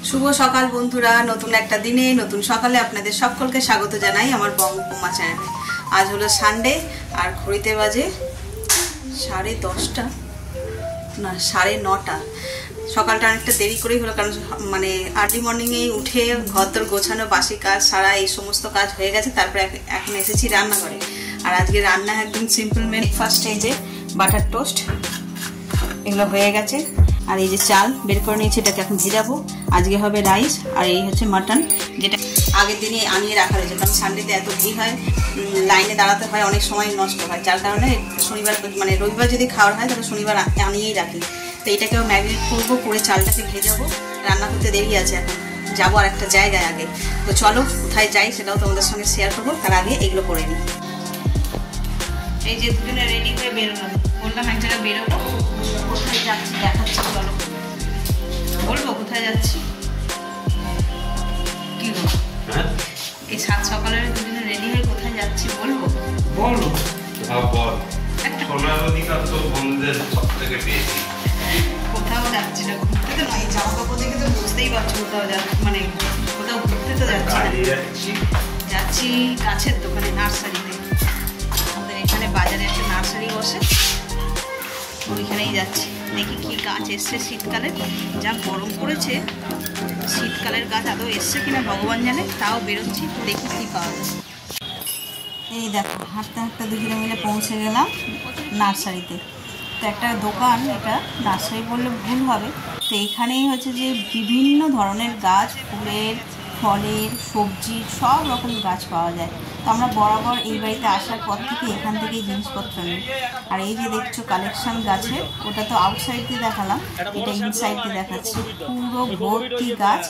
শুভ সকাল বন্ধুরা, নতুন একটা দিনে নতুন সকালে আপনাদের সকলকে স্বাগত জানাই আমার বঙ্গোপমা চ্যানেলে। আজ হলো সানডে আর ঘড়িতে বাজে 10:30 না 9:30। সকালটা অনেকটা দেরি করেই হলো, কারণ মানে আর্লি মর্নিংয়ে উঠে ঘরদোর গোছানো, বাসি কাজ সারা এই সমস্ত কাজ হয়ে গেছে। তারপরে এখন এসেছি রান্নাঘরে। আর আজকে রান্না একদম সিম্পল ব্রেকফাস্ট, এই যে বাটার টোস্ট এগুলো হয়ে গেছে। আর এই যে চাল বের করে নিয়েছি, এটাকে এখন ভিজাবো। আজকে হবে রাইস, আর এই হচ্ছে মাটন, যেটা আগের দিনে আনিয়ে রাখা রয়েছে। কারণ সানডেতে এত ভিড় হয়, লাইনে দাঁড়াতে হয়, অনেক সময় নষ্ট হয়। যার কারণে শনিবার মানে রবিবার যদি খাওয়ার হয় তাহলে শনিবার আনিয়েই রাখি। তো এটাকেও ম্যারিনেট করবো, করে চালটাকে ভেজাবো। রান্না করতে দেরি আছে, এখন যাবো আর একটা জায়গায় আগে। তো চলো কোথায় যাই সেটাও তোমাদের সঙ্গে শেয়ার করবো, তার আগে এগুলো করে নিই। এই যে দুজনে রেডি হয়ে বেরোলাম, বললাম এক জায়গায় বেরোবো। কোথায় যাচ্ছি দেখাচ্ছি, চলো। বলবো কোথায় যাচ্ছি? কি গো, এই সাত সকালের দুজনে রেডি হয়ে কোথায় যাচ্ছি বলবো? বলো কোথাও যাচ্ছি না, ঘুরতে তো নয়। জামা কাপড় দেখে তো বুঝতেই পারছো কোথাও মানে কোথাও ঘুরতে তো যাচ্ছি। যাচ্ছি গাছের দোকানে, নার্সারিতে। আমাদের এখানে বাজারে একটা নার্সারি বসে, ওইখানেই যাচ্ছি। দেখি কি গাছ এসছে শীতকালে, যা গরম পড়েছে। শীতকালের গাছ আদৌ এসছে কিনা ভগবান জানে, তাও বেরোচ্ছি, দেখি কি পাওয়া যায়। এই দেখো, হাঁটতে হাঁটতে দুজনে মিলে পৌঁছে গেলাম নার্সারিতে। তো একটা দোকান, এটা নার্সারি বললে ভুল হবে। তো এখানেই হচ্ছে যে বিভিন্ন ধরনের গাছ, ফুলের, ফলের, সবজির সব রকম গাছ পাওয়া যায়। তো আমরা বরাবর এই বাড়িতে আসার পর থেকে এখান থেকেই জিনিসপত্র নিই। আর এই যে দেখছো কালেকশন গাছের, ওটা তো আউটসাইড দিয়ে দেখালাম, এটা ইনসাইড দিয়ে দেখাচ্ছি। পুরো ভর্তি গাছ।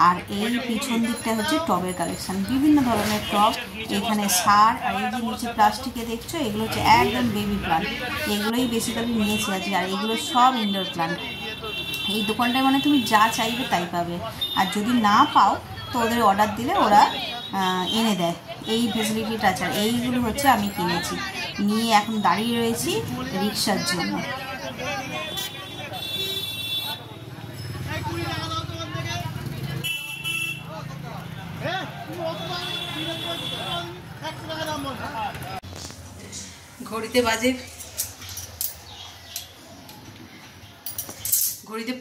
আর এই পিছন দিকটা হচ্ছে টবের কালেকশন, বিভিন্ন ধরনের টব, এখানে সার। আর এই যে নিচে প্লাস্টিকে দেখছো, এগুলো হচ্ছে একদম বেবি প্লান্ট। এগুলোই বেসিক্যালি নিয়েছি আজকে। আর এগুলো সব ইনডোর প্লান্ট। এই দোকানটায় মানে তুমি যা চাইবে তাই পাবে। আর যদি না পাও তো ওদের অর্ডার দিলে ওরা এনে দেয়, এই ফেসিলিটিটা আছে। আর এইগুলো হচ্ছে আমি কিনেছি, নিয়ে এখন দাঁড়িয়ে রয়েছি রিক্সার জন্য। ঘড়িতে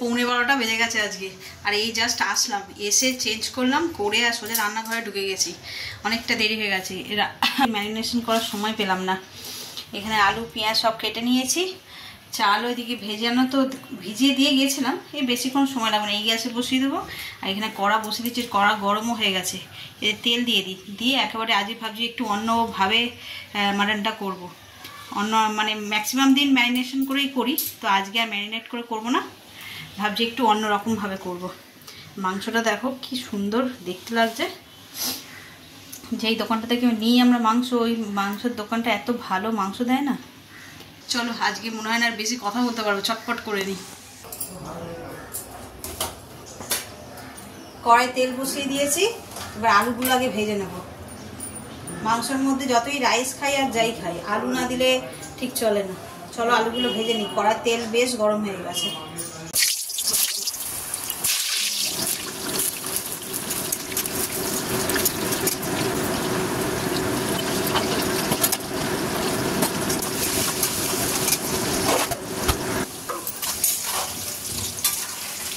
11:15 বেজে গেছে আজকে। আর এই জাস্ট আসলাম, এসে চেঞ্জ করলাম, করে আর সোজা রান্নাঘরে ঢুকে গেছি। অনেকটা দেরি হয়ে গেছে, এরা ম্যারিনেশন করার সময় পেলাম না। এখানে আলু পেঁয়াজ সব কেটে নিয়েছি। চাল ওইদিকে ভেজানো তো ভিজিয়ে দিয়ে গিয়েছিলাম, এই বেশিক্ষণ সময় লাগবে না। এই গ্যাসে বসিয়ে দেবো। আর এখানে কড়া বসিয়ে দিচ্ছি, কড়া গরমও হয়ে গেছে। এতে তেল দিয়ে দিই, দিয়ে একেবারে আজই ভাবছি একটু অন্যভাবে মাটনটা করব। অন্য মানে ম্যাক্সিমাম দিন ম্যারিনেশন করেই করি, তো আজকে আর ম্যারিনেট করে করব না, ভাবছি একটু অন্যরকমভাবে করব। মাংসটা দেখো কি সুন্দর দেখতে লাগছে। যেই দোকানটা থেকে নিই আমরা মাংস, ওই মাংসের দোকানটা এত ভালো মাংস দেয় না। চলো আজকে মনে হয় না আর বেশি কথা বলতে পারবো, চটপট করে নিই। কড়াই তেল বসিয়ে দিয়েছি, এবার আলুগুলো আগে ভেজে নেব। মাংসের মধ্যে যতই রাইস খাই আর যাই খাই, আলু না দিলে ঠিক চলে না। চলো আলুগুলো ভেজে নিই। কড়াই তেল বেশ গরম হয়ে গেছে।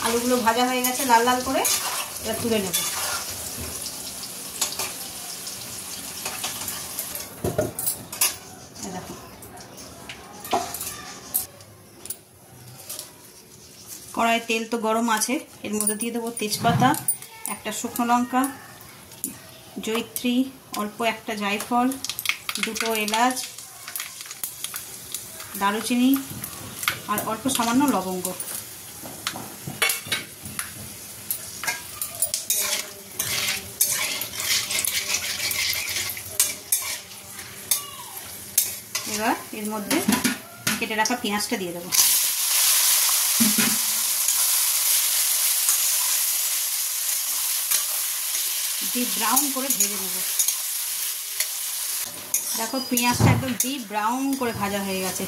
আলুগুলো ভাজা হয়ে গেছে লাল লাল করে, এবার তুলে নেব। দেখো কড়াইয়ে তেল তো গরম আছে, এর মধ্যে দিয়ে দেবো তেজপাতা, একটা শুকনো লঙ্কা, জয়িত্রী, অল্প একটা জায়ফল, দুটো এলাচ, দারুচিনি আর অল্প সামান্য লবঙ্গ। এবার এর মধ্যে কেটে রাখা পেঁয়াজটা দিয়ে দেবো। ডিপ ব্রাউন করে ভেজে নেব। দেখো পেঁয়াজটা একদম ডিপ ব্রাউন করে ভাজা হয়ে গেছে,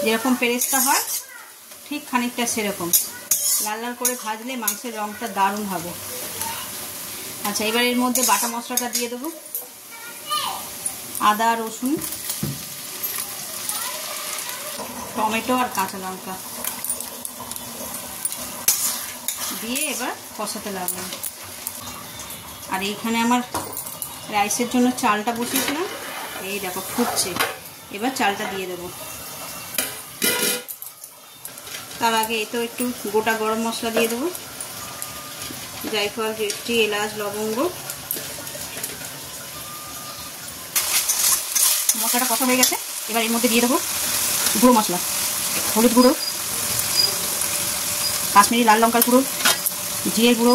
যেরকম পেরেস্তা হয় ঠিক খানিকটা সেরকম। লাল লাল করে ভাজলে মাংসের রঙটা দারুণ হবে। আচ্ছা, এবার এর মধ্যে বাটা মশলাটা দিয়ে দেবো। আদা, রসুন, টমেটো আর কাঁচা লঙ্কা দিয়ে এবার কষাতে লাগলাম। আর এইখানে আমার রাইসের জন্য চালটা বসিয়েছিলাম, এই দেখো ফুটছে। এবার চালটা দিয়ে দেবো। তার আগে এতো একটু গোটা গরম মশলা দিয়ে দেবো, জায়ফল, জয়িত্রী, এলাচ, লবঙ্গ। মশলাটা কষা হয়ে গেছে, এবার এর মধ্যে দিয়ে দেবো গুঁড়ো মশলা, হলুদ গুঁড়ো, কাশ্মীরি লাল লঙ্কার গুঁড়ো, জিরের গুঁড়ো,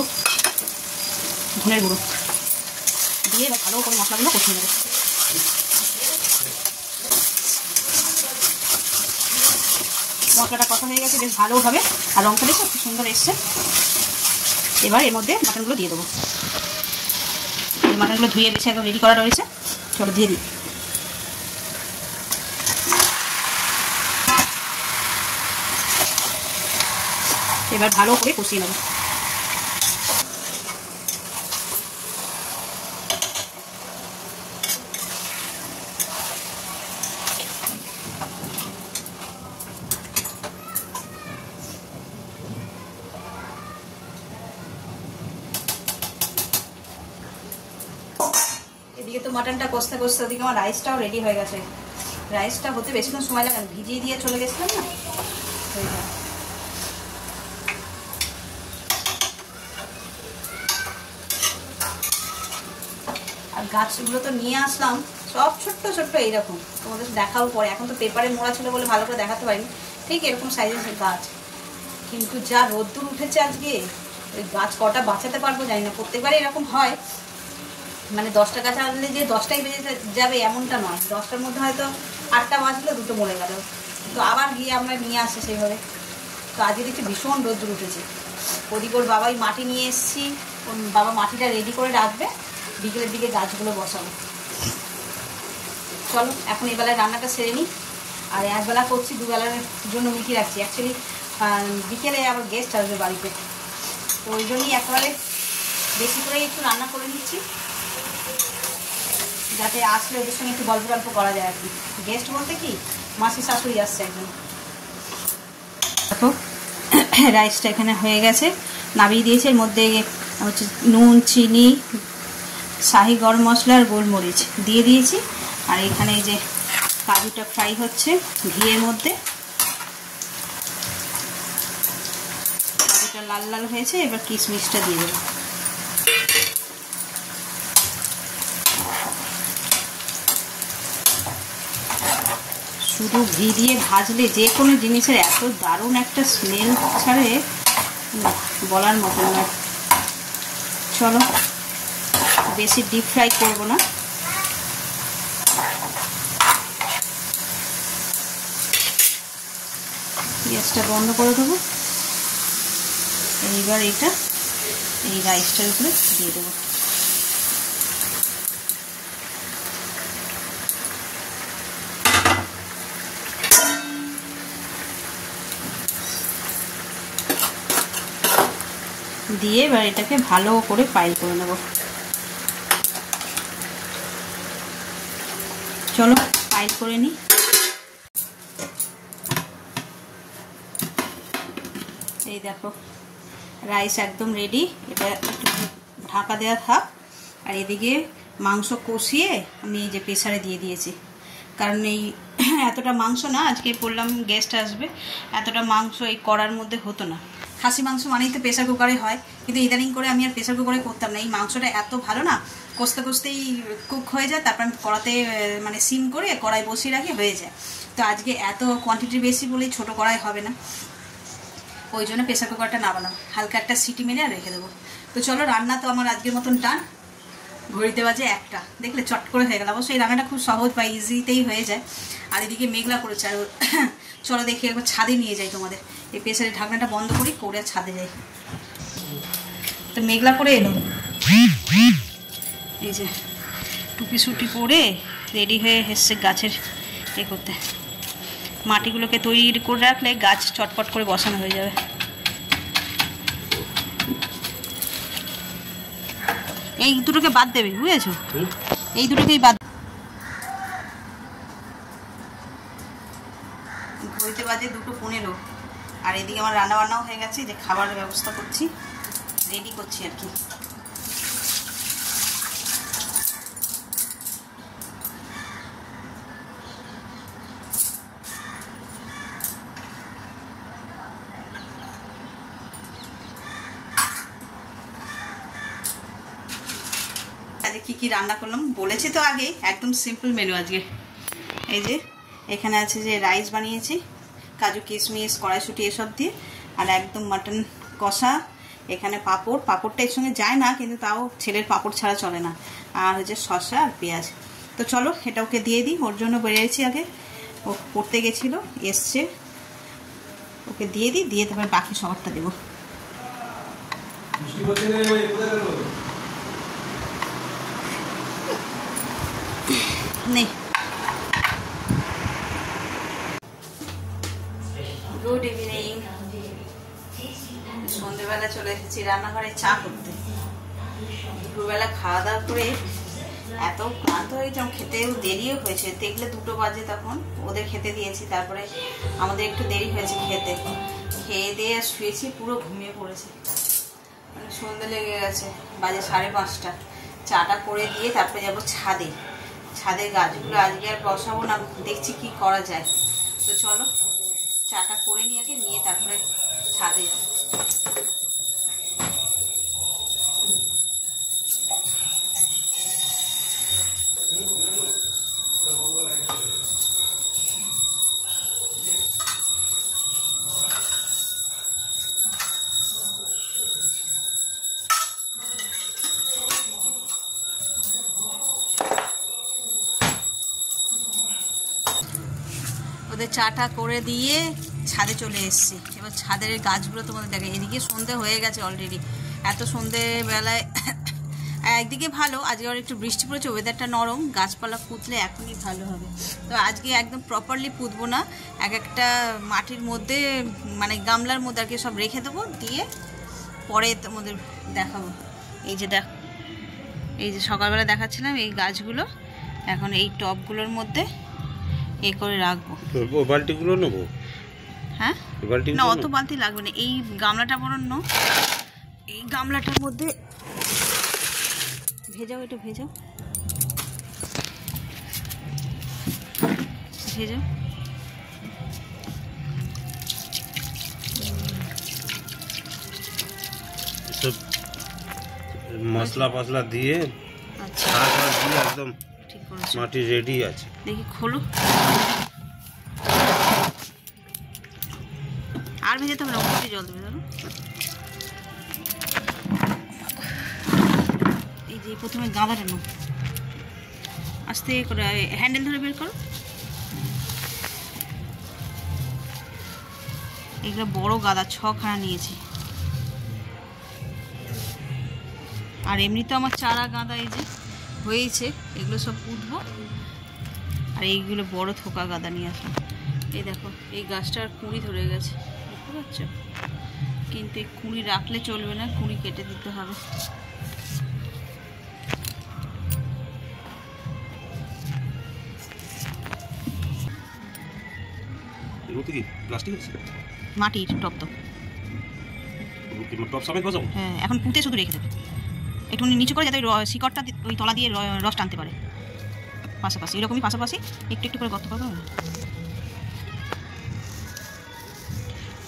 ধনের গুঁড়ো দিয়ে এবার ভালো করে মশলাগুলো কষিয়ে নেবো। মশলাটা কষা হয়ে গেছে বেশ ভালোভাবে, আর রঙটা দেখো খুব সুন্দর এসছে। এবার এর মধ্যে মাটনগুলো দিয়ে দেবো। মাটনগুলো ধুয়ে বেছে একদম রেডি করা রয়েছে, চলো দিয়ে দিই। এবার ভালো করে কষিয়ে নেব। এদিকে তো মাটনটা কষতে কষতে ওদিকে আমার রাইসটাও রেডি হয়ে গেছে। রাইসটা হতে বেশিক্ষণ সময় লাগে না, ভিজিয়ে দিয়ে চলে গেছিলাম না, হয়ে যায়। আর গাছগুলো তো নিয়ে আসলাম সব ছোট্ট ছোট্ট এইরকম, তোমাদের দেখাও পরে। এখন তো পেপারে মোড়া ছিল বলে ভালো করে দেখাতে পারিনি, ঠিক এরকম সাইজের গাছ। কিন্তু যা রোদ্দুর উঠেছে আজকে, ওই গাছ কটা বাঁচাতে পারবো জানি না। প্রত্যেকবারই এরকম হয়, মানে 10টা গাছ আনলে যে 10টাই বেজে যাবে এমনটা নয়। 10টার মধ্যে হয়তো 8টা বাজলো, 2টো মরে গেল, তো আবার গিয়ে আমরা নিয়ে আসি সেইভাবে। তো আজকে দেখছি ভীষণ রোদ্দুর উঠেছে। ওদিকে ওর বাবাই মাটি নিয়ে এসেছি, ওর বাবা মাটিটা রেডি করে রাখবে, বিকেলের দিকে গাছগুলো বসাবো। চলো এখন এবেলায় রান্নাটা সেরে নিই। আর একবেলা করছি, দুবেলার জন্য মিটিয়ে রাখছি। অ্যাকচুয়ালি বিকেলে আবার গেস্ট আসবে বাড়িতে, তো ওই জন্যই একেবারে বেশি করেই একটু রান্না করে নিচ্ছি, যাতে আসলে ওদের সঙ্গে একটু গল্প গল্প করা যায় আর কি। গেস্ট বলতে কি, মাসি শাশুড়ি আসছে একজন। দেখো রাইসটা এখানে হয়ে গেছে, নামিয়ে দিয়েছে। এর মধ্যে হচ্ছে নুন, চিনি, শাহি গরম মশলা আর গোলমরিচ দিয়ে দিয়েছি। আর এখানে এই যে কাজুটা ফ্রাই হচ্ছে ঘিয়ের মধ্যে, কাজুটা লাল লাল হয়েছে। এবার কিশমিশটা দিয়ে দেবো। শুধু ঘি দিয়ে ভাজলে যে কোনো জিনিসের এত দারুণ একটা স্মেল ছাড়ে, বলার মতো নয়। চলো বেশি ডিপ ফ্রাই করবো না, গ্যাসটা বন্ধ করে দেবো। এইবার এটা এই রাইসটার উপরে দিয়ে দেবো। দিয়ে এবার এটাকে ভালো করে পাইল করে নেব। চলো পাইল করে নিই। এই দেখো রাইস একদম রেডি। এটা একটু ঢাকা দেওয়া থাক। আর এদিকে মাংস কষিয়ে আমি এই যে প্রেসারে দিয়ে দিয়েছি, কারণ এই এতটা মাংস না, আজকে বললাম গেস্ট আসবে, এতটা মাংস এই কড়ার মধ্যে হতো না। খাসি মাংস মানেই তো প্রেসার কুকারে হয়, কিন্তু ইদানিং করে আমি আর প্রেসার কুকারে করতাম না। এই মাংসটা এত ভালো না, কষতে কষতেই কুক হয়ে যায়, তারপর আমি কড়াতে মানে সিম করে কড়াই বসিয়ে রাখি, হয়ে যায়। তো আজকে এত কোয়ান্টিটি বেশি বলেই ছোটো কড়াই হবে না, ওই জন্য প্রেসার কুকারটা না বানাবো, হালকা একটা সিটি মেরে আর রেখে দেবো। তো চলো রান্না তো আমার আজকের মতন টান। ঘড়িতে বাজে 1টা, দেখলে চট করে হয়ে গেল। অবশ্যই রান্নাটা খুব সহজ বা ইজিতেই হয়ে যায়। আর এদিকে মেঘলা করেছে। আর চলো দেখি একবার ছাদে নিয়ে যাই তোমাদের। এই প্রেসারের ঢাকনাটা বন্ধ করি, করে ছাদে যাই। তো মেঘলা করে এলো, এই যে টুপি সুটি পরে রেডি হয়ে এসছে গাছের এ করতে। মাটিগুলোকে তৈরি করে রাখলে গাছ চটপট করে বসানো হয়ে যাবে। এই দুটোকে বাদ দেবে, বুঝেছো? এই দুটোকেই বাদ। ঘড়িতে বাজে 2:15, আর এদিকে আমার রান্না বান্নাও হয়ে গেছে, যে খাবারের ব্যবস্থা করছি, রেডি করছি আর কি। আজকে কী কী রান্না করলাম বলেছি তো আগে, একদম সিম্পল মেনু আজকে। এই যে এখানে আছে যে রাইস বানিয়েছি, কাজু কিশমিশ কড়াইশুঁটি এসব দিয়ে, আর একদম মাটন কষা। এখানে পাঁপড়, পাঁপড়টা এর সঙ্গে যায় না, কিন্তু তাও ছেলের পাঁপড় ছাড়া চলে না। আর হচ্ছে শসা আর পেঁয়াজ। তো চলো এটা ওকে দিয়ে দিই, ওর জন্য বেরিয়েছি আগে, ও পড়তে গেছিলো, এসছে, ওকে দিয়ে দিই, দিয়ে তারপরে বাকি সবারটা দেবো। নে, গুড ইভিনিং। সন্ধ্যেবেলা চলে এসেছি রান্নাঘরে চা করতে। দুপুরবেলা খাওয়া দাওয়া করে এত ক্লান্ত হয়েছে, খেতেও দেরিও হয়েছে, দেখলে 2টো বাজে, তখন ওদের খেতে দিয়েছি, তারপরে আমাদের একটু দেরি হয়েছে খেতে। খেয়ে দিয়ে শুয়েছি, পুরো ঘুমিয়ে পড়েছি, মানে সন্ধ্যে লেগে গেছে, বাজে 5:30। চাটা করে দিয়ে তারপরে যাবো ছাদে। ছাদের গাছগুলো আজকে আর বসাবো না, দেখছি কি করা যায়। তো চলো চাটা করে নিয়ে আগে, নিয়ে তারপরে ছাদে যাবো। ওদের চাটা করে দিয়ে ছাদে চলে এসেছি। এবার ছাদের গাছগুলো তোমাদের দেখে, এদিকে সন্ধে হয়ে গেছে অলরেডি। এত সন্ধেবেলায় একদিকে ভালো, আজকে আবার একটু বৃষ্টি পড়েছে, ওয়েদারটা নরম, গাছপালা পুঁতলে এখনই ভালো হবে। তো আজকে একদম প্রপারলি পুঁতবো না, একটা মাটির মধ্যে, মানে গামলার মধ্যে আর কি সব রেখে দেবো, দিয়ে পরে তোমাদের দেখাবো। এই যে এই যে সকালবেলা দেখাচ্ছিলাম এই গাছগুলো, এখন এই টবগুলোর মধ্যে এ করে রাখবো। বালতিগুলো নেবো? হ্যাঁ, না অত বালতি লাগবে না, এই গামলাটা বরণ, এই গামলাটার মধ্যে ভেজাও, এটা ভেজাও, ভেজাও। সব মশলা ফসলা দিয়ে, আচ্ছা একদম ঠিক করেছো, মাটি রেডি আছে। দেখি খোলো, আর ভেজাতে হবে না, ওপরে জল দেবে। ধরো এই যে প্রথমে গাঁদাটা নাও, আস্তে করে হ্যান্ডেল ধরে বের করো। এগুলো বড় গাঁদা, 6খানা নিয়েছি। আর এমনি তো আমার চারা গাঁদা এই যে হয়েছে, এগুলো সব পুঁতবো। আর এইগুলো বড় থোকা গাঁদা নিয়ে আসলাম। এই দেখো এই গাছটার কুঁড়ি ধরে গেছে, বুঝতে পারছো? কিন্তু এই কুঁড়ি রাখলে চলবে না, কুঁড়ি কেটে দিতে হবে। মাটির টপ তো, হ্যাঁ, এখন পুঁতে শুধু রেখে দেবে, একটু নিচু করে, যাতে শিকড়টা ওই তলা দিয়ে রস টানতে পারে। পাশাপাশি এরকমই পাশাপাশি একটু একটু করে গর্ত করবে।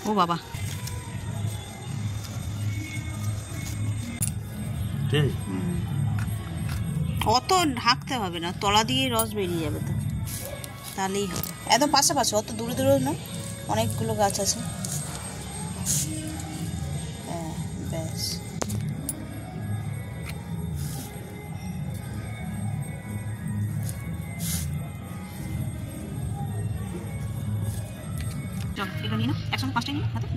ও বাবা, অত ঢাকতে হবে না, তলা দিয়ে রস বেরিয়ে যাবে, তো তাহলেই হবে। একদম পাশাপাশি, অত দূরে দূরে নয়, অনেকগুলো গাছ আছে। হ্যাঁ ব্যাস, চলো এগুলো নিয়ে নাও, একসঙ্গে 5টাই নিয়ে হাতে।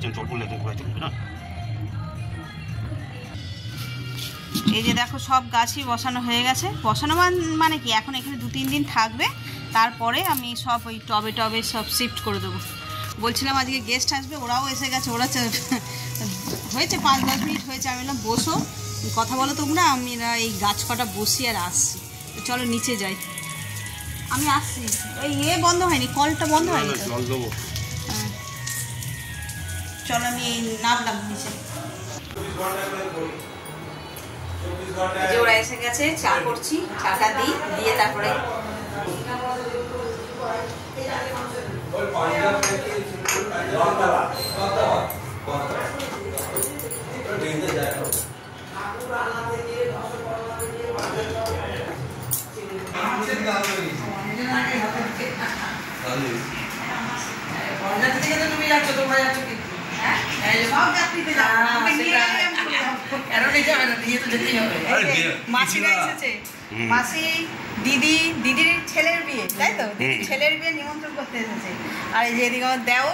বাচ্চা চকুলে দেখবে না। এই যে দেখো সব গাছই বসানো হয়ে গেছে। বসানো মানে কি, এখন এখানে 2-3 দিন থাকবে, তারপরে আমি সব ওই টবে টবে সব শিফট করে দেবো। বলছিলাম আজকে গেস্ট আসবে, ওরাও এসে গেছে। ওরা হয়েছে 5-10 মিনিট হয়েছে। আমি বললাম বসো, কথা বলো তোমরা, আমি এই গাছ কটা বসি আর আসছি। তো চলো নিচে যাই, আমি আসছি। ওই বন্ধ হয়নি, কলটা বন্ধ হয়নি। জল দেবো। হ্যাঁ চলো, আমি নামলাম নিচে। যে ওরা এসে গেছে, চা করছি, চাটা দিয়ে তারপরে তুমি যাচ্ছ, তোমরা যাচ্ছ কি? মাসিরা এসেছে, মাসি দিদির ছেলের বিয়ে, তাই তো? দিদির ছেলের বিয়ে নিমন্ত্রণ করতে এসেছে। আর এই যে এদিকে আমার দেও,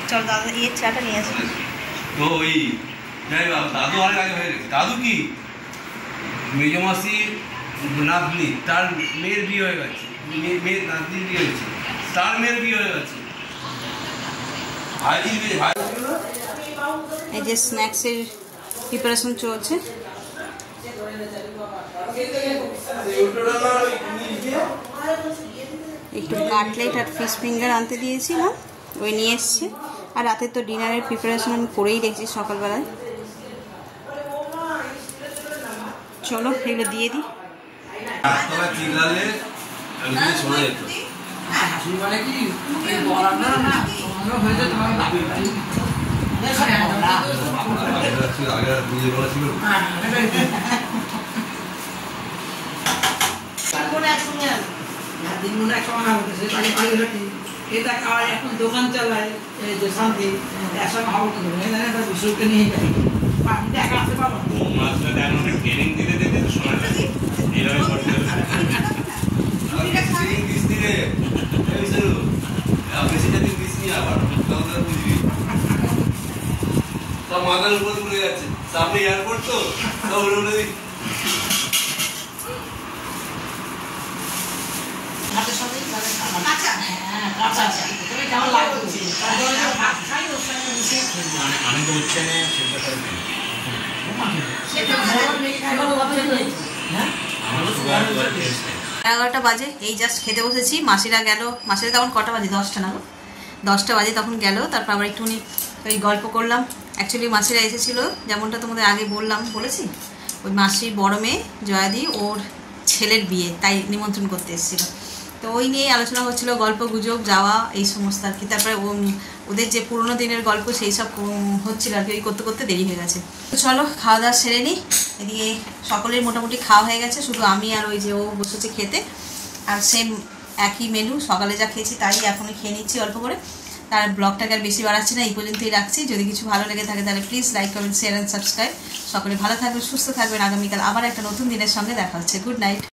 চল দাদা এর চাটা নিয়ে আসি। দাদু অনেক আগে হয়ে গেছে। দাদু কি মেজ মাসি নাতনি, তার মেয়ের বিয়ে হয়ে গেছে, মেয়ের নাতনির বিয়ে হয়েছে, তার মেয়ের বিয়ে হয়ে গেছে। এই যে স্ন্যাক্সের প্রিপারেশন চলছে। একটু কাটলেট আর ফিশ ফিঙ্গার আনতে দিয়েছিলাম, ওই নিয়ে এসছে। আর রাতে তো ডিনারের প্রিপারেশন আমি করেই রেখেছি সকালবেলায়। চলো এগুলো দিয়ে দিই। এখন দোকান চালায় শান্তি, একসঙ্গে হবো বিষয়কে নিয়ে যাই। একা আসতে পারবো ট্রেনিং দিতে দিতে শোনা যায় এইভাবে করতে হবে। সব মাথার উপর উড়ে যাচ্ছে, সামনে এয়ারপোর্ট তো সব উড়ে উড়ে দিই। আমি তো উঠছে না, 11টা বাজে, এই জাস্ট খেতে বসেছি। মাসিরা গেল, মাসিরা তখন কটা বাজে? 10টা না, 10টা বাজে তখন গেল। তারপর আবার একটুখানি ওই গল্প করলাম। অ্যাকচুয়ালি মাসিরা এসেছিলো, যেমনটা তোমাদের আগে বলেছি, ওই মাসির বড় মেয়ে জয়াদি, ওর ছেলের বিয়ে, তাই নিমন্ত্রণ করতে এসেছিলো। তো ওই নিয়েই আলোচনা হচ্ছিলো, গল্প গুজব যাওয়া এই সমস্ত আর কি। তারপরে ওদের যে পুরোনো দিনের গল্প সেই সব হচ্ছিলো আর কি। ওই করতে করতে দেরি হয়ে গেছে। তো চলো খাওয়া দাওয়া সেরে নিই। এদিকে সকলের মোটামুটি খাওয়া হয়ে গেছে, শুধু আমি আর ওই যে ও বসেছে খেতে। আর সেম একই মেনু, সকালে যা খেয়েছি তাই এখনই খেয়ে নিচ্ছি অল্প করে। তার ব্লগটাকে আর বেশি বাড়াচ্ছি না, এই পর্যন্তই রাখছি। যদি কিছু ভালো লেগে থাকে তাহলে please like, comment, share and subscribe. সকলে ভালো থাকবেন, সুস্থ থাকবেন। আগামীকাল আবার একটা নতুন দিনের সঙ্গে দেখা হচ্ছে। Good night.